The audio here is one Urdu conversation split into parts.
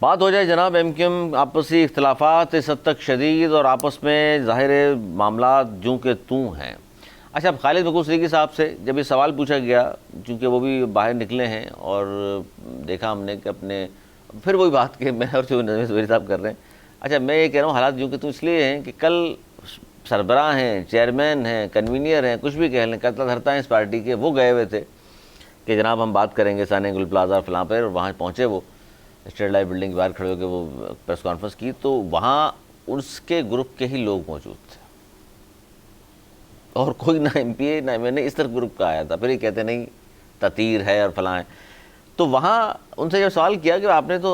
بات ہو جائے جناب ایم کیو ایم آپسی اختلافات اس حد تک شدید اور آپس میں ظاہر معاملات جوں کہ توں ہیں. اچھا، اب خالد بکول صدیقی صاحب سے جب یہ سوال پوچھا گیا، چونکہ وہ بھی باہر نکلے ہیں اور دیکھا ہم نے کہ اپنے پھر وہی بات کہ میں اور جو نظیر زبیری صاحب کر رہے ہیں. اچھا، میں یہ کہہ رہا ہوں حالات جوں کہ توں اس لیے ہیں کہ کل سربراہ ہیں، چیئرمین ہیں، کنوینئر ہیں، کچھ بھی کہہ لیں، کرتا دھرتا ہیں اس پارٹی کے، وہ گئے ہوئے تھے کہ جناب ہم بات کریں گے ثانیہ گل پلازا فلاں پر، اور وہاں پہنچے، وہ اسٹیٹ لائف بلڈنگ کے باہر کھڑے ہو کے وہ پریس کانفرنس کی، تو وہاں اس کے گروپ کے ہی لوگ موجود تھے اور کوئی نہ ایم پی اے نہ میں نے اس طرح گروپ کا آیا تھا. پھر یہ کہتے نہیں تطہیر ہے اور فلاں ہے. تو وہاں ان سے جب سوال کیا کہ آپ نے تو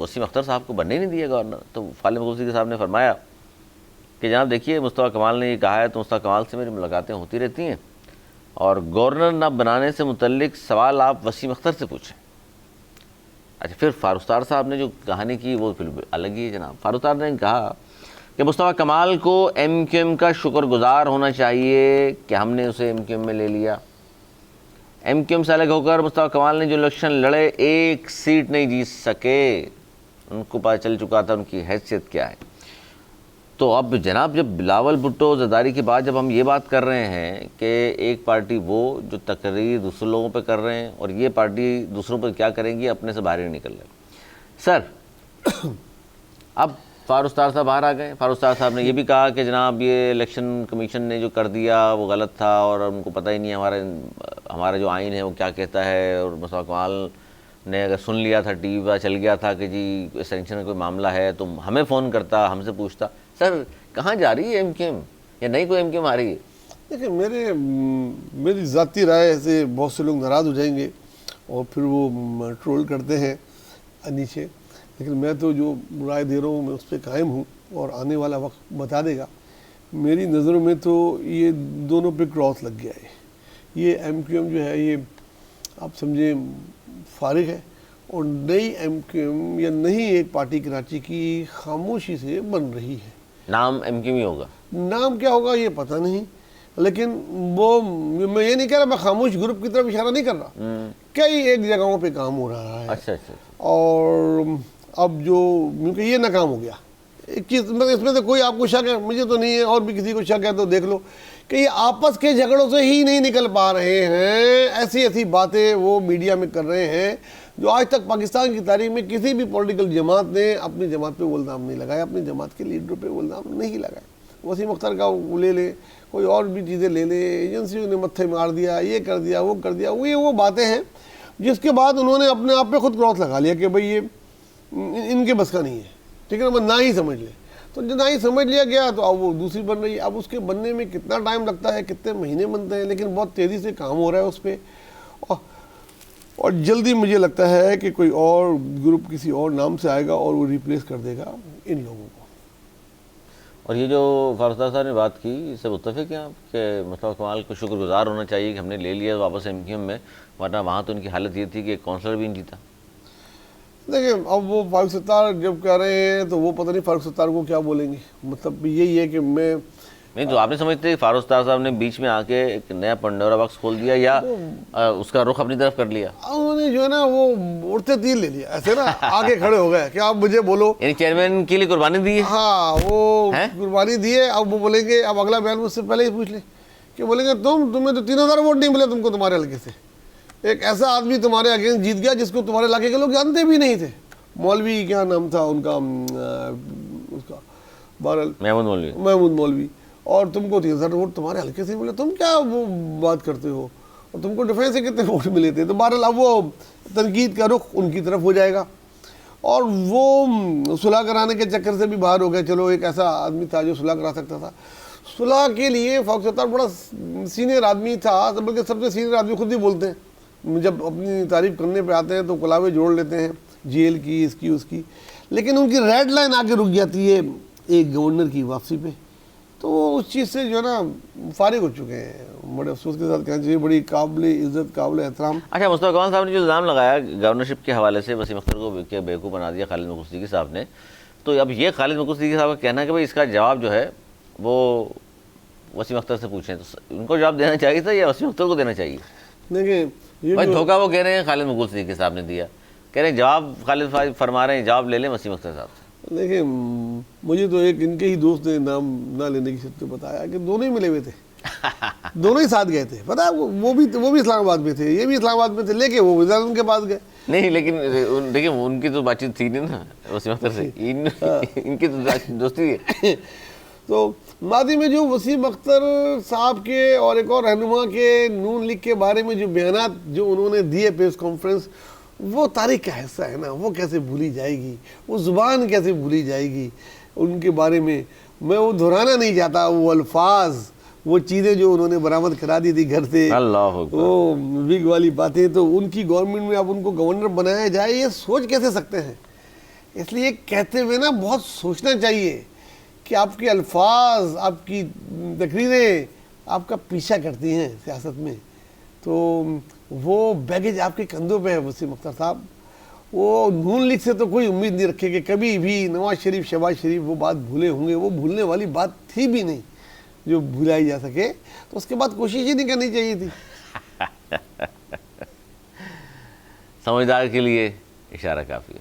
وسیم اختر صاحب کو بننے نہیں دیا گورنر، تو خالد بکول صدیقی صاحب نے فرمایا کہ جناب دیکھیے مصطفیٰ کمال نے یہ کہا ہے تو مصطفیٰ کمال سے میری ملاقاتیں ہوتی رہتی ہیں، اور گورنر نہ بنانے سے متعلق سوال آپ وسیم اختر سے پوچھیں. اچھا، پھر فاروق ستار صاحب نے جو کہانی کی وہ پھر الگ ہی ہے جناب. فاروق ستار نے کہا کہ مصطفیٰ کمال کو ایم کیو ایم کا شکر گزار ہونا چاہیے کہ ہم نے اسے ایم کیو ایم میں لے لیا. ایم کیو ایم سے الگ ہو کر مصطفیٰ کمال نے جو الیکشن لڑے ایک سیٹ نہیں جیت سکے، ان کو پتہ چل چکا تھا ان کی حیثیت کیا ہے. تو اب جناب جب بلاول بھٹو زرداری کے بعد جب ہم یہ بات کر رہے ہیں کہ ایک پارٹی وہ جو تقریر دوسرے لوگوں پہ کر رہے ہیں اور یہ پارٹی دوسروں پہ کیا کریں گی، اپنے سے باہر نہیں نکل رہے. سر اب فاروق ستار صاحب باہر آ گئے. فاروق ستار صاحب نے یہ بھی کہا کہ جناب یہ الیکشن کمیشن نے جو کر دیا وہ غلط تھا اور ان کو پتہ ہی نہیں ہمارا جو آئین ہے وہ کیا کہتا ہے، اور مصطفیٰ کمال نے اگر سن لیا تھا، ٹی وی پر چل گیا تھا کہ جی سینکشن کا کوئی معاملہ ہے تو ہمیں فون کرتا، ہم سے پوچھتا. سر کہاں جا رہی ہے ایم کیو ایم، یا نہیں کوئی ایم کیو ایم آ رہی ہے؟ دیکھیں میری ذاتی رائے سے بہت سے لوگ ناراض ہو جائیں گے اور پھر وہ ٹرول کرتے ہیں نیچے، لیکن میں تو جو رائے دے رہا ہوں میں اس پہ قائم ہوں اور آنے والا وقت بتا دے گا. میری نظروں میں تو یہ دونوں پہ کراس لگ گیا ہے. یہ ایم کیو ایم جو ہے یہ آپ سمجھیں فارغ ہے، اور نئی ایم کیو ایم یا نئی ایک پارٹی کراچی کی خاموشی سے بن رہی ہے. نام ایم کیو ایم ہی ہوگا، نام کیا ہوگا یہ پتہ نہیں، لیکن وہ میں یہ نہیں کہہ رہا، میں خاموش گروپ کی طرف اشارہ نہیں کر رہا. کئی ایک جگہوں پہ کام ہو رہا ہے. اچھا اور اب جو کیونکہ یہ ناکام ہو گیا ایک چیز، اس میں سے کوئی آپ کو شک ہے، مجھے تو نہیں ہے، اور بھی کسی کو شک ہے تو دیکھ لو کہ یہ آپس کے جھگڑوں سے ہی نہیں نکل پا رہے ہیں. ایسی باتیں وہ میڈیا میں کر رہے ہیں جو آج تک پاکستان کی تاریخ میں کسی بھی پولیٹیکل جماعت نے اپنی جماعت پہ وہ الزام نہیں لگایا، اپنی جماعت کے لیڈروں پہ وہ الزام نہیں لگایا. وسیم اختر کا وہ لے لیں، کوئی اور بھی چیزیں لے لیں، ایجنسیوں نے متھے مار دیا، یہ کر دیا وہ کر دیا، وہ باتیں ہیں جس کے بعد انہوں نے اپنے آپ پہ خود کراس لگا لیا کہ بھئی یہ ان کے بس کا نہیں ہے. ٹھیک ہے نا، نہ ہی سمجھ لیں. تو جب نہ ہی سمجھ لیا گیا تو اب وہ دوسری بن رہی ہے. اب اس کے بننے میں کتنا ٹائم لگتا ہے، کتنے مہینے بنتے ہیں، لیکن بہت تیزی سے کام ہو رہا ہے اس پہ، اور جلدی مجھے لگتا ہے کہ کوئی اور گروپ کسی اور نام سے آئے گا اور وہ ریپلیس کر دے گا ان لوگوں کو. اور یہ جو فاروق صاحب نے بات کی اس سے متفق ہیں آپ کہ مصطفیٰ کمال کو شکر گزار ہونا چاہیے کہ ہم نے لے لیا واپس ایم کیو ایم میں، ورنہ وہاں تو ان کی حالت یہ تھی کہ ایک کونسلر بھی نہیں جیتا. دیکھیں اب وہ فاروق ستار جب کہہ رہے ہیں تو وہ پتہ نہیں فاروق ستار کو کیا بولیں گے. مطلب یہی ہے کہ میں نہیں تو آپ نے سمجھتے فاروق ستار صاحب نے بیچ میں آ کے ایک نیا پنڈورا باکس کھول دیا یا اس کا رخ اپنی طرف کر لیا؟ انہوں نے جو ہے نا وہ اڑتے تیر لے لیا ایسے نا، آگے کھڑے ہو گئے کہ آپ مجھے بولو. یعنی چیئرمین کے لیے قربانی دی ہے. ہاں وہ قربانی دی ہے. اب وہ بولیں گے، اب اگلا بیان مجھ سے پہلے ہی پوچھ لیں کہ بولیں گے تمہیں تو 3000 ووٹ نہیں ملے تم کو تمہارے حلقے سے. ایک ایسا آدمی تمہارے اگینسٹ جیت گیا جس کو تمہارے علاقے کے لوگ جانتے بھی نہیں تھے. مولوی کیا نام تھا ان کا، اس کا بہرحال محمود مولوی، اور تم کو 3000 ووٹ تمہارے حلقے سے ملے. تم کیا وہ بات کرتے ہو، اور تم کو ڈیفینس سے کتنے ووٹ ملے تھے. تو بہرحال اب وہ تنقید کا رخ ان کی طرف ہو جائے گا، اور وہ صلح کرانے کے چکر سے بھی باہر ہو گئے. چلو ایک ایسا آدمی تھا جو صلح کرا سکتا تھا. صلح کے لیے فاروق ستار بڑا سینئر آدمی تھا، بلکہ سب سے سینئر آدمی خود ہی بولتے ہیں جب اپنی تعریف کرنے پہ آتے ہیں تو کلاوے جوڑ لیتے ہیں جیل کی، اس کی اس کی، لیکن ان کی ریڈ لائن آ کے رک جاتی ہے ایک گورنر کی واپسی پہ. تو وہ اس چیز سے جو ہے نا فارغ ہو چکے ہیں. بڑے افسوس کے ساتھ کہنا چاہیے، بڑی قابل عزت قابل احترام. اچھا، مصطفیٰ کمال صاحب نے جو الزام لگایا گورنرشپ کے حوالے سے وسیم اختر کو بیوقوف بنا دیا خالد بکول صدیقی صاحب نے، تو اب یہ خالد بکول صدیقی صاحب کا کہنا ہے کہ بھائی اس کا جواب جو ہے وہ وسیم اختر سے پوچھیں، تو ان کو جواب دینا چاہیے تھا یا وسیم اختر کو دینا چاہیے؟ دیکھیں بھائی دھوکہ وہ کہہ رہے ہیں خالد بکول صدیقی صاحب نے دیا کہہ رہے ہیں جواب خالد فرما رہے ہیں جواب لے لیں وسیم اختر صاحب سے. دیکھیں مجھے تو ایک ان کے ہی دوست نے نام نہ لینے کی شرط پہ بتایا کہ دونوں ہی ملے ہوئے تھے, دونوں ہی ساتھ گئے تھے. پتہ ہے وہ بھی اسلام آباد میں تھے, یہ بھی اسلام آباد میں تھے, لے کے وہ وزیر ان کے پاس گئے. نہیں لیکن دیکھیں ان کی تو بات چیت تھی نہیں نا وسیم اختر سے, ان کی تو دوستی ہے. تو ماضی میں جو وسیم اختر صاحب کے اور ایک اور رہنما کے نون لیگ کے بارے میں جو بیانات جو انہوں نے دیے پریس کانفرنس, وہ تاریخ کا حصہ ہے نا, وہ کیسے بھولی جائے گی, وہ زبان کیسے بھولی جائے گی ان کے بارے میں. میں وہ دہرانا نہیں چاہتا وہ الفاظ, وہ چیزیں جو انہوں نے برآمد کرا دی تھی گھر سے, اللہ اکبر, وہ وگ والی باتیں. تو ان کی گورنمنٹ میں اب ان کو گورنر بنایا جائے, یہ سوچ کیسے سکتے ہیں؟ اس لیے کہتے ہوئے نا بہت سوچنا چاہیے کہ آپ کے الفاظ, آپ کی تقریریں آپ کا پیچھا کرتی ہیں سیاست میں. تو وہ بیگیج آپ کے کندھوں پہ ہے وسیم اختر صاحب. وہ نون لیگ سے تو کوئی امید نہیں رکھے کہ کبھی بھی نواز شریف شہباز شریف وہ بات بھولے ہوں گے. وہ بھولنے والی بات تھی بھی نہیں جو بھلائی جا سکے, تو اس کے بعد کوشش ہی نہیں کرنی چاہیے تھی. سمجھدار کے لیے اشارہ کافی ہے.